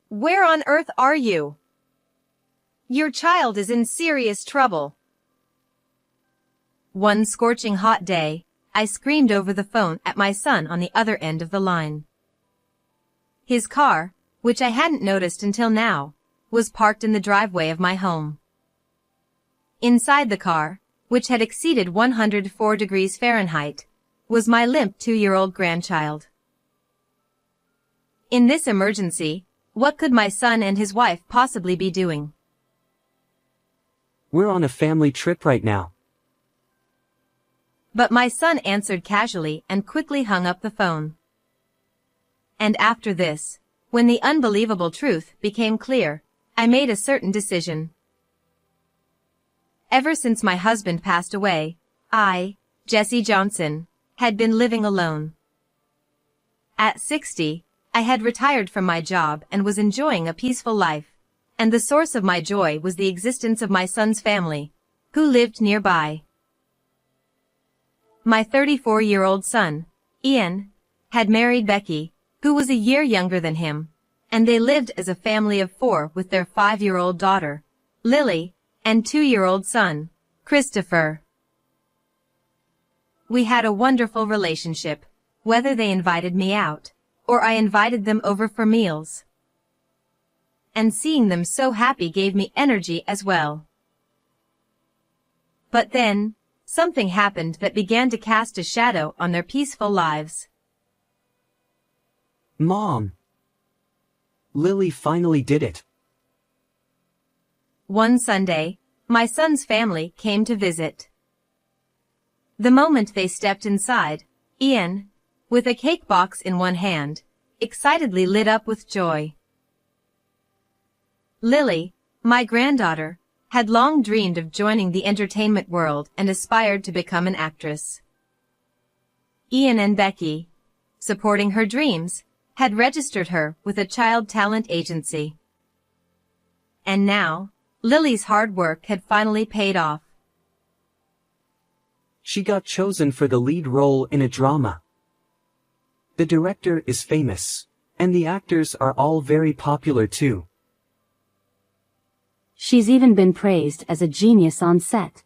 Where on earth are you? Your child is in serious trouble. One scorching hot day, I screamed over the phone at my son on the other end of the line. His car, which I hadn't noticed until now, was parked in the driveway of my home. Inside the car, which had exceeded 104 degrees Fahrenheit, was my limp 2-year-old grandchild. In this emergency, what could my son and his wife possibly be doing? We're on a family trip right now. But my son answered casually and quickly hung up the phone. And after this, when the unbelievable truth became clear, I made a certain decision. Ever since my husband passed away, I, Jesse Johnson, had been living alone. At 60, I had retired from my job and was enjoying a peaceful life, and the source of my joy was the existence of my son's family, who lived nearby. My 34-year-old son, Ian, had married Becky, who was a year younger than him, and they lived as a family of 4 with their 5-year-old daughter, Lily, and 2-year-old son, Christopher. We had a wonderful relationship, whether they invited me out, or I invited them over for meals. And seeing them so happy gave me energy as well. But then, something happened that began to cast a shadow on their peaceful lives. Mom! Lily finally did it. One Sunday, my son's family came to visit. The moment they stepped inside, Ian, with a cake box in one hand, excitedly lit up with joy. Lily, my granddaughter, had long dreamed of joining the entertainment world and aspired to become an actress. Ian and Becky, supporting her dreams, had registered her with a child talent agency. And now, Lily's hard work had finally paid off. She got chosen for the lead role in a drama. The director is famous, and the actors are all very popular too. She's even been praised as a genius on set.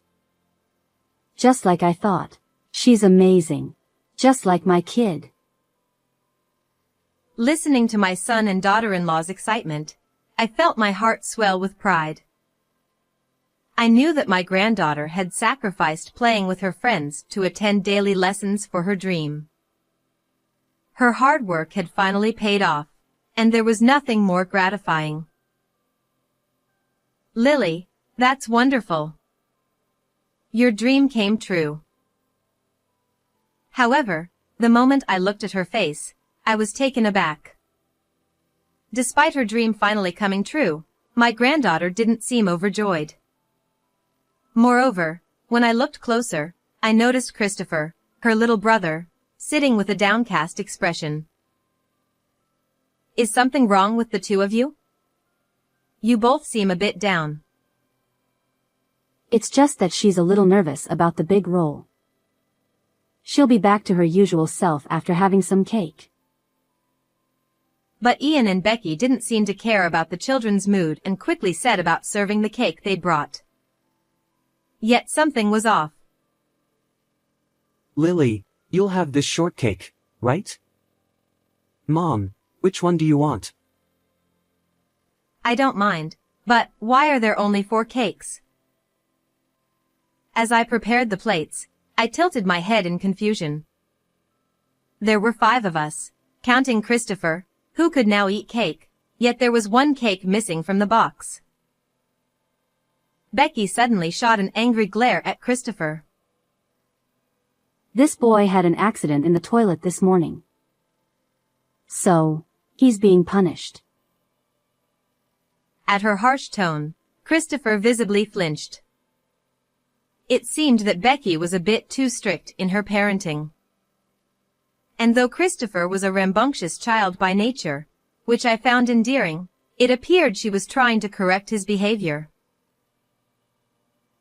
Just like I thought. She's amazing. Just like my kid. Listening to my son and daughter-in-law's excitement, I felt my heart swell with pride. I knew that my granddaughter had sacrificed playing with her friends to attend daily lessons for her dream. Her hard work had finally paid off, and there was nothing more gratifying. Lily, that's wonderful. Your dream came true. However, the moment I looked at her face, I was taken aback. Despite her dream finally coming true, my granddaughter didn't seem overjoyed. Moreover, when I looked closer, I noticed Christopher, her little brother, sitting with a downcast expression. Is something wrong with the two of you? You both seem a bit down. It's just that she's a little nervous about the big role. She'll be back to her usual self after having some cake. But Ian and Becky didn't seem to care about the children's mood and quickly set about serving the cake they'd brought. Yet something was off. Lily, you'll have this shortcake, right? Mom, which one do you want? I don't mind, but why are there only 4 cakes? As I prepared the plates, I tilted my head in confusion. There were 5 of us, counting Christopher, who could now eat cake, yet there was 1 cake missing from the box. Becky suddenly shot an angry glare at Christopher. This boy had an accident in the toilet this morning. So, he's being punished. At her harsh tone, Christopher visibly flinched. It seemed that Becky was a bit too strict in her parenting. And though Christopher was a rambunctious child by nature, which I found endearing, it appeared she was trying to correct his behavior.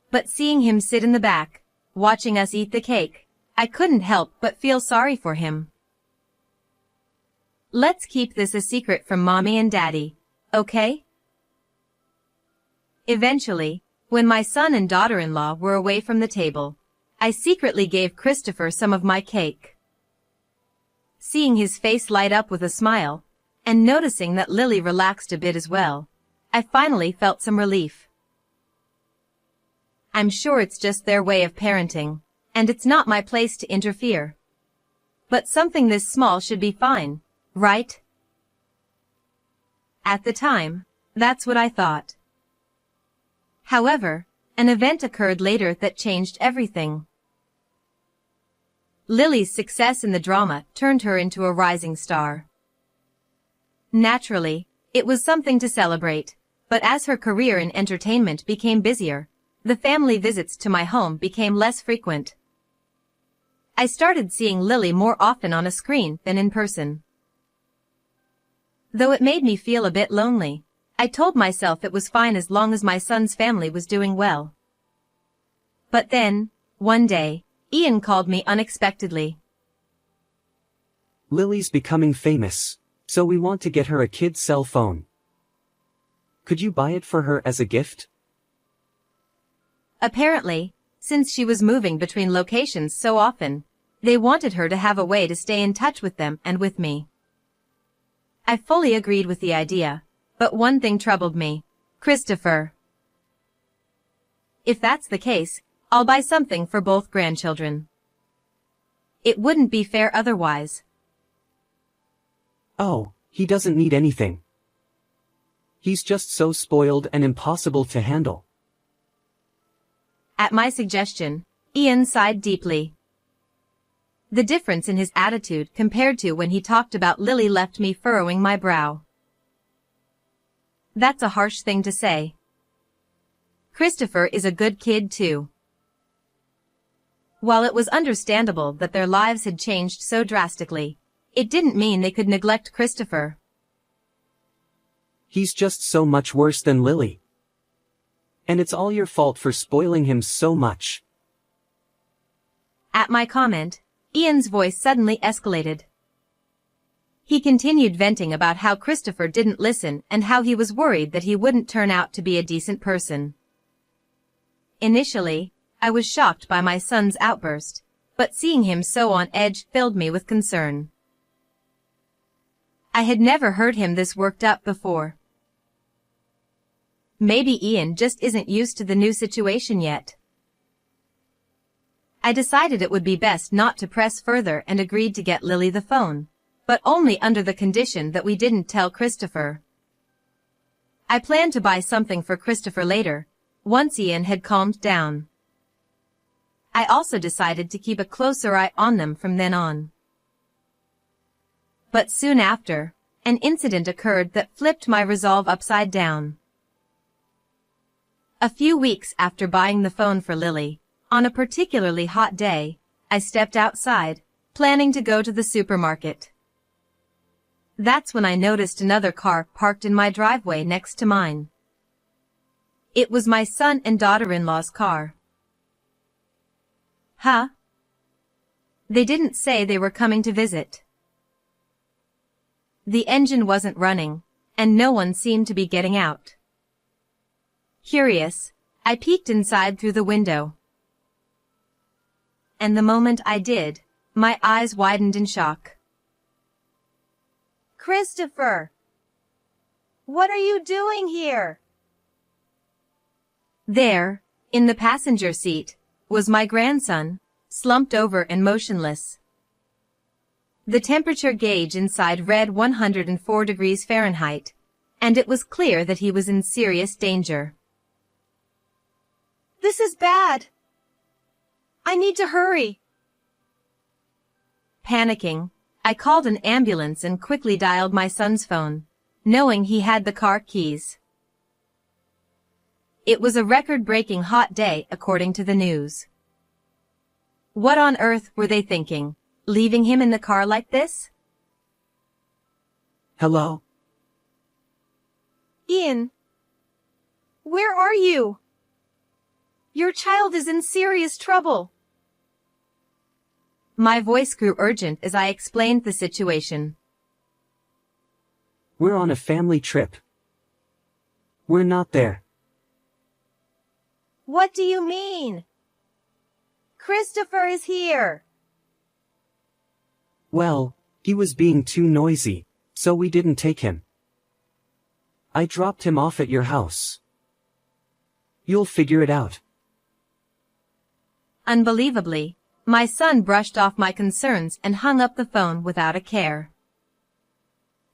But seeing him sit in the back, watching us eat the cake, I couldn't help but feel sorry for him. Let's keep this a secret from Mommy and Daddy, okay? Eventually, when my son and daughter-in-law were away from the table, I secretly gave Christopher some of my cake. Seeing his face light up with a smile, and noticing that Lily relaxed a bit as well, I finally felt some relief. I'm sure it's just their way of parenting, and it's not my place to interfere. But something this small should be fine, right? At the time, that's what I thought. However, an event occurred later that changed everything. Lily's success in the drama turned her into a rising star. Naturally, it was something to celebrate, but as her career in entertainment became busier, the family visits to my home became less frequent. I started seeing Lily more often on a screen than in person. Though it made me feel a bit lonely, I told myself it was fine as long as my son's family was doing well. But then, one day, Ian called me unexpectedly. Lily's becoming famous, so we want to get her a kid's cell phone. Could you buy it for her as a gift? Apparently, since she was moving between locations so often, they wanted her to have a way to stay in touch with them and with me. I fully agreed with the idea, but one thing troubled me: Christopher. If that's the case, I'll buy something for both grandchildren. It wouldn't be fair otherwise. Oh, he doesn't need anything. He's just so spoiled and impossible to handle. At my suggestion, Ian sighed deeply. The difference in his attitude compared to when he talked about Lily left me furrowing my brow. That's a harsh thing to say. Christopher is a good kid too. While it was understandable that their lives had changed so drastically, it didn't mean they could neglect Christopher. He's just so much worse than Lily. And it's all your fault for spoiling him so much. At my comment, Ian's voice suddenly escalated. He continued venting about how Christopher didn't listen and how he was worried that he wouldn't turn out to be a decent person. Initially, I was shocked by my son's outburst, but seeing him so on edge filled me with concern. I had never heard him this worked up before. Maybe Ian just isn't used to the new situation yet. I decided it would be best not to press further and agreed to get Lily the phone, but only under the condition that we didn't tell Christopher. I planned to buy something for Christopher later, once Ian had calmed down. I also decided to keep a closer eye on them from then on. But soon after, an incident occurred that flipped my resolve upside down. A few weeks after buying the phone for Lily, on a particularly hot day, I stepped outside, planning to go to the supermarket. That's when I noticed another car parked in my driveway next to mine. It was my son and daughter-in-law's car. Huh? They didn't say they were coming to visit. The engine wasn't running, and no one seemed to be getting out. Curious, I peeked inside through the window. And the moment I did, my eyes widened in shock. Christopher! What are you doing here? There, in the passenger seat, was my grandson, slumped over and motionless. The temperature gauge inside read 104 degrees Fahrenheit, and it was clear that he was in serious danger. This is bad. I need to hurry. Panicking, I called an ambulance and quickly dialed my son's phone, knowing he had the car keys. It was a record-breaking hot day according to the news. What on earth were they thinking, leaving him in the car like this? Hello? Ian, where are you? Your child is in serious trouble. My voice grew urgent as I explained the situation. We're on a family trip. We're not there. What do you mean? Christopher is here. Well, he was being too noisy, so we didn't take him. I dropped him off at your house. You'll figure it out. Unbelievably, my son brushed off my concerns and hung up the phone without a care.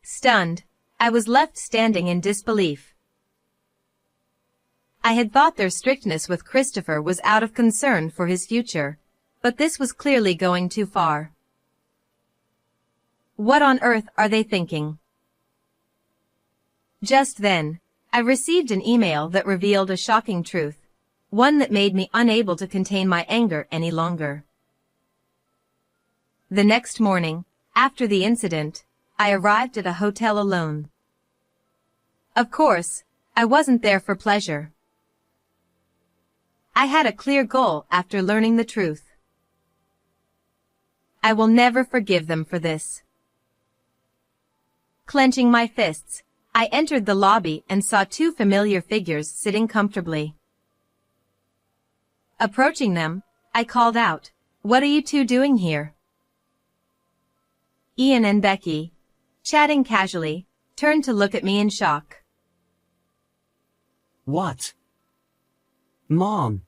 Stunned, I was left standing in disbelief. I had thought their strictness with Christopher was out of concern for his future, but this was clearly going too far. What on earth are they thinking? Just then, I received an email that revealed a shocking truth, one that made me unable to contain my anger any longer. The next morning, after the incident, I arrived at a hotel alone. Of course, I wasn't there for pleasure. I had a clear goal after learning the truth. I will never forgive them for this. Clenching my fists, I entered the lobby and saw two familiar figures sitting comfortably. Approaching them, I called out, "What are you two doing here?" Ian and Becky, chatting casually, turned to look at me in shock. What? Mom!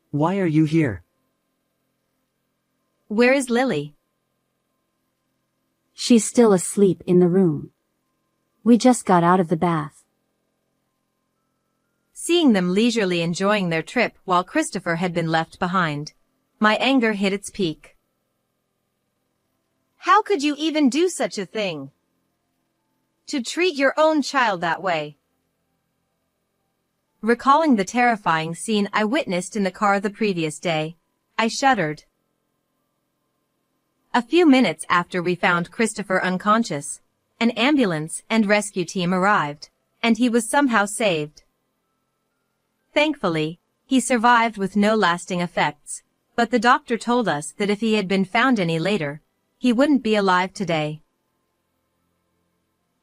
Why are you here? Where is Lily? She's still asleep in the room. We just got out of the bath. Seeing them leisurely enjoying their trip while Christopher had been left behind, my anger hit its peak. How could you even do such a thing? To treat your own child that way? Recalling the terrifying scene I witnessed in the car the previous day, I shuddered. A few minutes after we found Christopher unconscious, an ambulance and rescue team arrived, and he was somehow saved. Thankfully, he survived with no lasting effects, but the doctor told us that if he had been found any later, he wouldn't be alive today.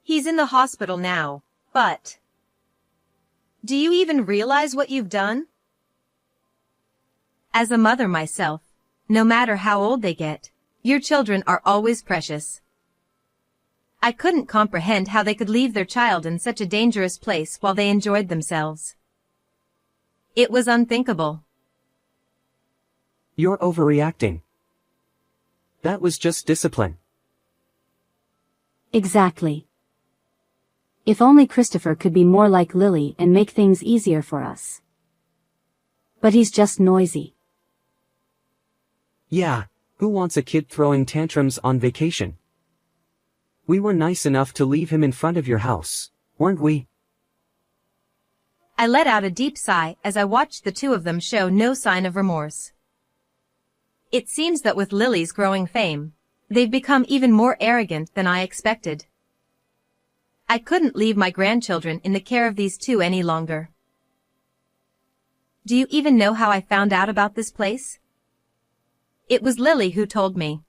He's in the hospital now, but... Do you even realize what you've done? As a mother myself, no matter how old they get, your children are always precious. I couldn't comprehend how they could leave their child in such a dangerous place while they enjoyed themselves. It was unthinkable. You're overreacting. That was just discipline. Exactly. If only Christopher could be more like Lily and make things easier for us. But he's just noisy. Yeah, who wants a kid throwing tantrums on vacation? We were nice enough to leave him in front of your house, weren't we? I let out a deep sigh as I watched the two of them show no sign of remorse. It seems that with Lily's growing fame, they've become even more arrogant than I expected. I couldn't leave my grandchildren in the care of these two any longer. Do you even know how I found out about this place? It was Lily who told me.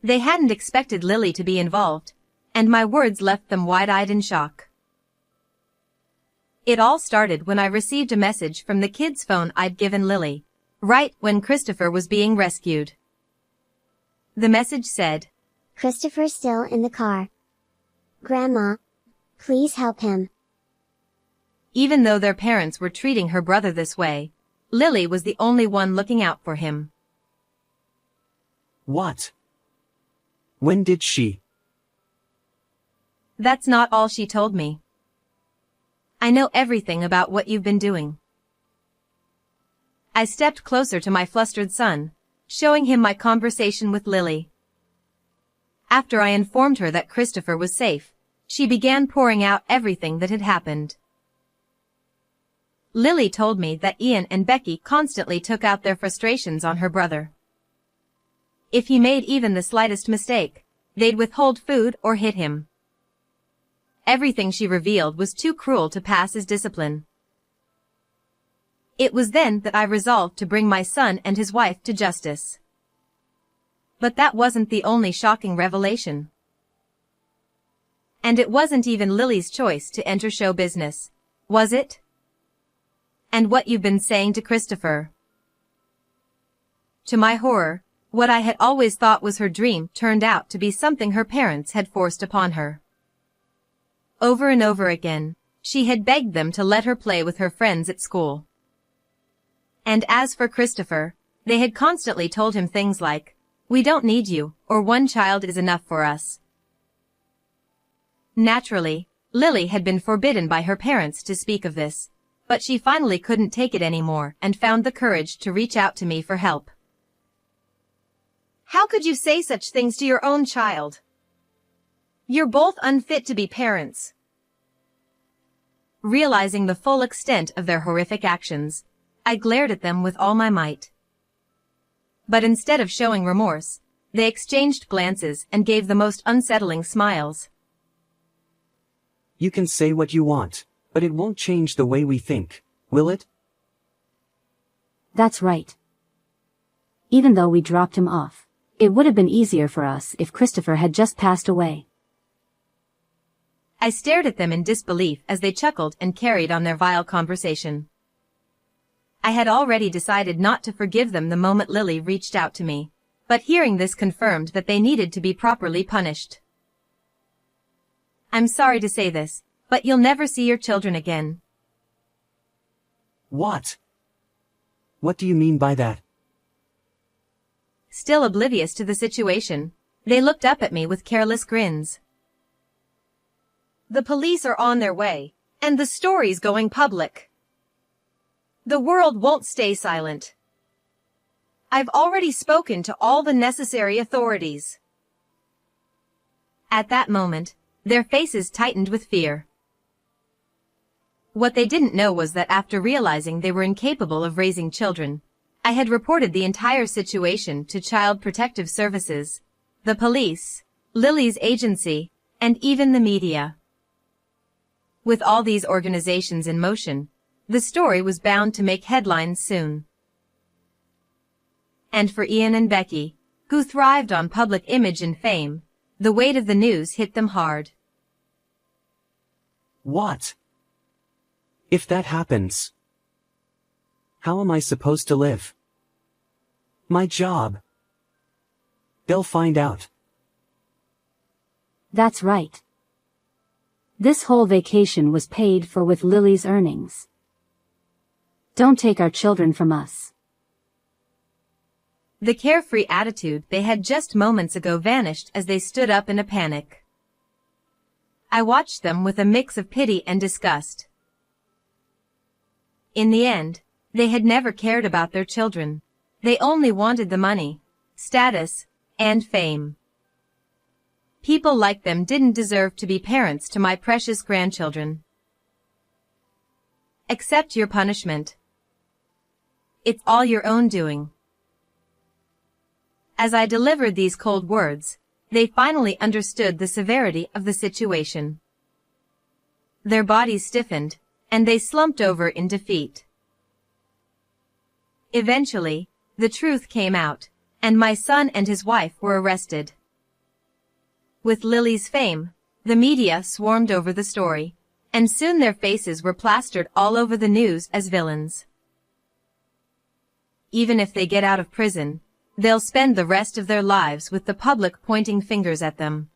They hadn't expected Lily to be involved, and my words left them wide-eyed in shock. It all started when I received a message from the kid's phone I'd given Lily, right when Christopher was being rescued. The message said, "Christopher's still in the car. Grandma, please help him." Even though their parents were treating her brother this way, Lily was the only one looking out for him. What? When did she? That's not all she told me. I know everything about what you've been doing. I stepped closer to my flustered son, showing him my conversation with Lily. After I informed her that Christopher was safe, she began pouring out everything that had happened. Lily told me that Ian and Becky constantly took out their frustrations on her brother. If he made even the slightest mistake, they'd withhold food or hit him. Everything she revealed was too cruel to pass as discipline. It was then that I resolved to bring my son and his wife to justice. But that wasn't the only shocking revelation. And it wasn't even Lily's choice to enter show business, was it? And what you've been saying to Christopher? To my horror, what I had always thought was her dream turned out to be something her parents had forced upon her. Over and over again, she had begged them to let her play with her friends at school. And as for Christopher, they had constantly told him things like, "We don't need you," or "One child is enough for us." Naturally, Lily had been forbidden by her parents to speak of this, but she finally couldn't take it anymore and found the courage to reach out to me for help. "How could you say such things to your own child? You're both unfit to be parents." Realizing the full extent of their horrific actions, I glared at them with all my might. But instead of showing remorse, they exchanged glances and gave the most unsettling smiles. You can say what you want, but it won't change the way we think, will it? That's right. Even though we dropped him off, it would have been easier for us if Christopher had just passed away. I stared at them in disbelief as they chuckled and carried on their vile conversation. I had already decided not to forgive them the moment Lily reached out to me, but hearing this confirmed that they needed to be properly punished. "I'm sorry to say this, but you'll never see your children again." What? What do you mean by that? Still oblivious to the situation, they looked up at me with careless grins. "The police are on their way, and the story's going public. The world won't stay silent. I've already spoken to all the necessary authorities." At that moment, their faces tightened with fear. What they didn't know was that after realizing they were incapable of raising children, I had reported the entire situation to Child Protective Services, the police, Lily's agency, and even the media. With all these organizations in motion, the story was bound to make headlines soon. And for Ian and Becky, who thrived on public image and fame, the weight of the news hit them hard. What? If that happens, how am I supposed to live? My job. They'll find out. That's right. This whole vacation was paid for with Lily's earnings. Don't take our children from us. The carefree attitude they had just moments ago vanished as they stood up in a panic. I watched them with a mix of pity and disgust. In the end, they had never cared about their children. They only wanted the money, status, and fame. People like them didn't deserve to be parents to my precious grandchildren. Accept your punishment. It's all your own doing. As I delivered these cold words, they finally understood the severity of the situation. Their bodies stiffened, and they slumped over in defeat. Eventually, the truth came out, and my son and his wife were arrested. With Lily's fame, the media swarmed over the story, and soon their faces were plastered all over the news as villains. Even if they get out of prison, they'll spend the rest of their lives with the public pointing fingers at them.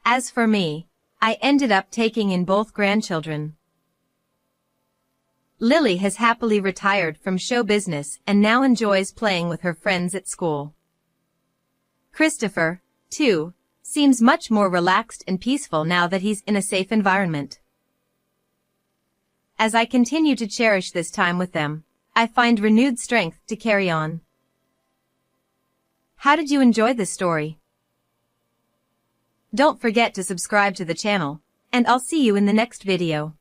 As for me, I ended up taking in both grandchildren. Lily has happily retired from show business and now enjoys playing with her friends at school. Christopher, too, seems much more relaxed and peaceful now that he's in a safe environment. As I continue to cherish this time with them, I find renewed strength to carry on. How did you enjoy this story? Don't forget to subscribe to the channel, and I'll see you in the next video.